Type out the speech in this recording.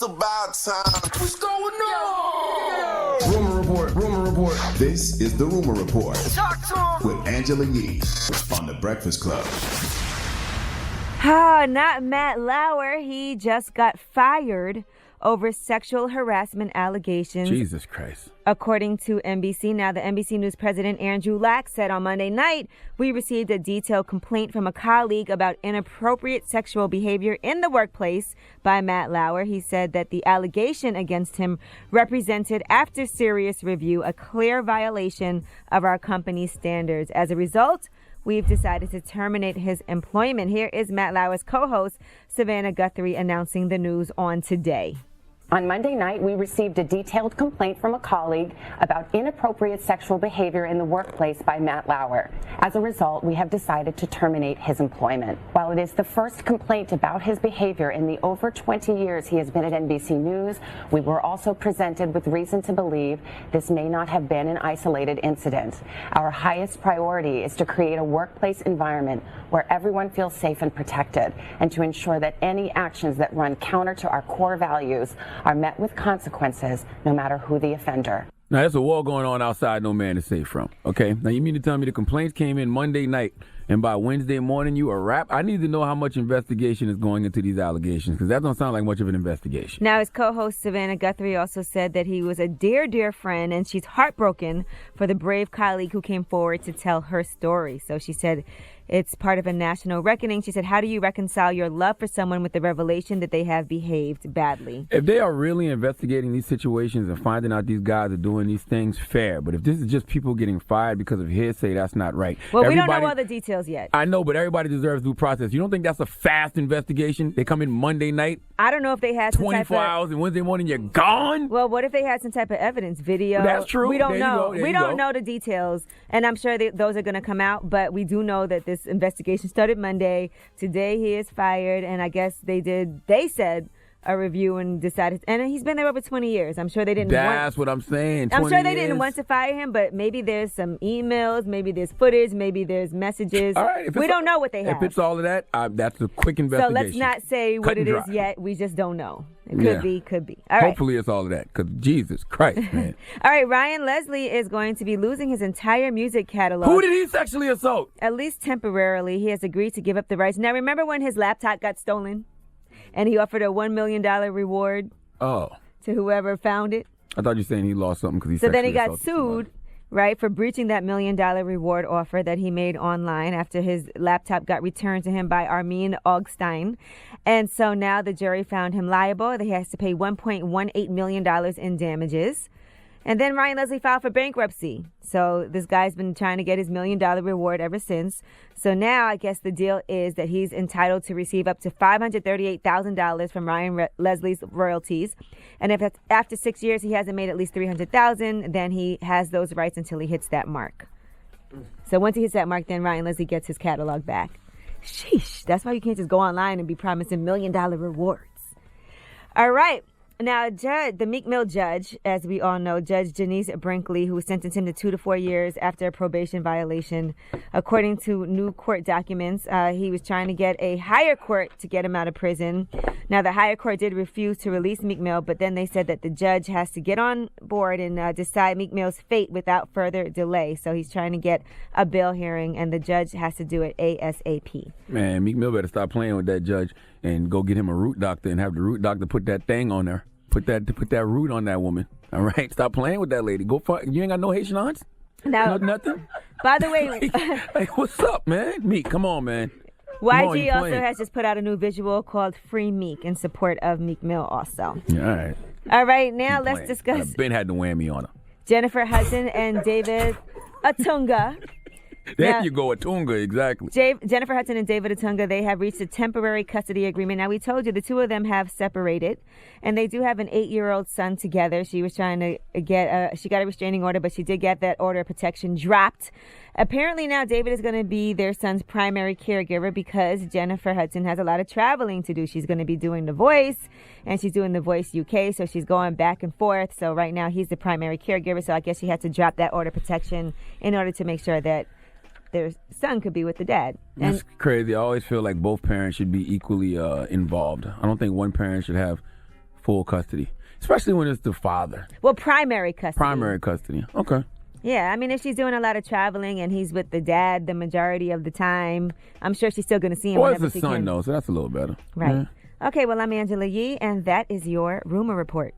It's about time. What's going on? Rumor report. Rumor report. This is the Rumor Report Talk to him. with Angela Yee on The Breakfast Club. Not Matt Lauer. He just got fired over sexual harassment allegations. Jesus Christ. According to NBC. Now, the NBC News president, Andrew Lack, said on Monday night, we received a detailed complaint from a colleague about inappropriate sexual behavior in the workplace by Matt Lauer. He said that the allegation against him represented, after serious review, a clear violation of our company's standards. As a result, we've decided to terminate his employment. Here is Matt Lauer's co-host, Savannah Guthrie, announcing the news on Today. On Monday night, we received a detailed complaint from a colleague about inappropriate sexual behavior in the workplace by Matt Lauer. As a result, we have decided to terminate his employment. While it is the first complaint about his behavior in the over 20 years he has been at NBC News, we were also presented with reason to believe this may not have been an isolated incident. Our highest priority is to create a workplace environment where everyone feels safe and protected, and to ensure that any actions that run counter to our core values are met with consequences, no matter who the offender. Now, there's a war going on outside no man is safe from, okay? Now, you mean to tell me the complaints came in Monday night, and by Wednesday morning you a wrap? I need to know how much investigation is going into these allegations, because that don't sound like much of an investigation. Now, his co-host Savannah Guthrie also said that he was a dear, dear friend, and she's heartbroken for the brave colleague who came forward to tell her story. So she said it's part of a national reckoning. She said, how do you reconcile your love for someone with the revelation that they have behaved badly? If they are really investigating these situations and finding out these guys are doing these things, fair. But if this is just people getting fired because of hearsay, that's not right. Well, we don't know all the details yet. I know, but everybody deserves due process. You don't think that's a fast investigation? They come in Monday night, I don't know if they had some 24 hours, and Wednesday morning you're gone? Well, what if they had some type of evidence, video? That's true. We don't There you know. go. There We you don't go. know the details, and I'm sure those are going to come out, but we do know that this investigation started Monday. Today he is fired, and I guess they said a review and decided, and he's been there over 20 years. I'm sure they didn't That's what I'm saying. I'm 20 sure they didn't years. want to fire him, but maybe there's some emails, maybe there's footage, maybe there's messages. All right, we don't know what they have. If it's all of that, that's a quick So investigation. let's not say Cut what it and is dry. yet. We just don't know. It could be. All right. Hopefully it's all of that, because Jesus Christ, man. All right, Ryan Leslie is going to be losing his entire music catalog. Who did he sexually assault? At least temporarily. He has agreed to give up the rights. Now, remember when his laptop got stolen and he offered a $1 million reward Oh, to whoever found it? I thought you were saying he lost something because he So then he sexually got assaulted somebody. sued, right, for breaching that $1 million reward offer that he made online after his laptop got returned to him by Armin Augstein. And so now the jury found him liable. He has to pay $1.18 million in damages. And then Ryan Leslie filed for bankruptcy. So this guy's been trying to get his $1 million reward ever since. So now I guess the deal is that he's entitled to receive up to $538,000 from Ryan Leslie's royalties. And if after 6 years he hasn't made at least $300,000, then he has those rights until he hits that mark. So once he hits that mark, then Ryan Leslie gets his catalog back. Sheesh. That's why you can't just go online and be promising $1 million rewards. All right. Now, the Meek Mill judge, as we all know, Judge Janice Brinkley, who sentenced him to 2 to 4 years after a probation violation. According to new court documents, he was trying to get a higher court to get him out of prison. Now, the higher court did refuse to release Meek Mill, but then they said that the judge has to get on board and decide Meek Mill's fate without further delay. So he's trying to get a bail hearing, and the judge has to do it ASAP. Man, Meek Mill better stop playing with that judge and go get him a root doctor and have the root doctor put that thing on her. Put that root on that woman. All right, stop playing with that lady. Go for you. Ain't got no Haitian aunts. Now, Nothing. by the way, Like, what's up, man? Meek, come on, man. YG also has just put out a new visual called Free Meek in support of Meek Mill also. Yeah, all right. All right, now Keep let's playing. discuss Ben had the whammy on her. Jennifer Hudson and David Atunga. There Now- you go, Atunga, exactly. Jennifer Hudson and David Atunga, they have reached a temporary custody agreement. Now, we told you the two of them have separated, and they do have an 8-year-old son together. She was trying to she got a restraining order, but she did get that order of protection dropped. Apparently now David is going to be their son's primary caregiver because Jennifer Hudson has a lot of traveling to do. She's going to be doing The Voice, and she's doing The Voice UK, so she's going back and forth. So right now he's the primary caregiver, so I guess she had to drop that order of protection in order to make sure that their son could be with the dad. And That's crazy. I always feel like both parents should be equally involved. I don't think one parent should have full custody, especially when it's the father. Well, primary custody. Primary custody. Okay. Yeah, I mean, if she's doing a lot of traveling and he's with the dad the majority of the time, I'm sure she's still going to see him Well, whenever it's she the son, can. though, so that's a little better. Right. Yeah. Okay, well, I'm Angela Yee, and that is your rumor report.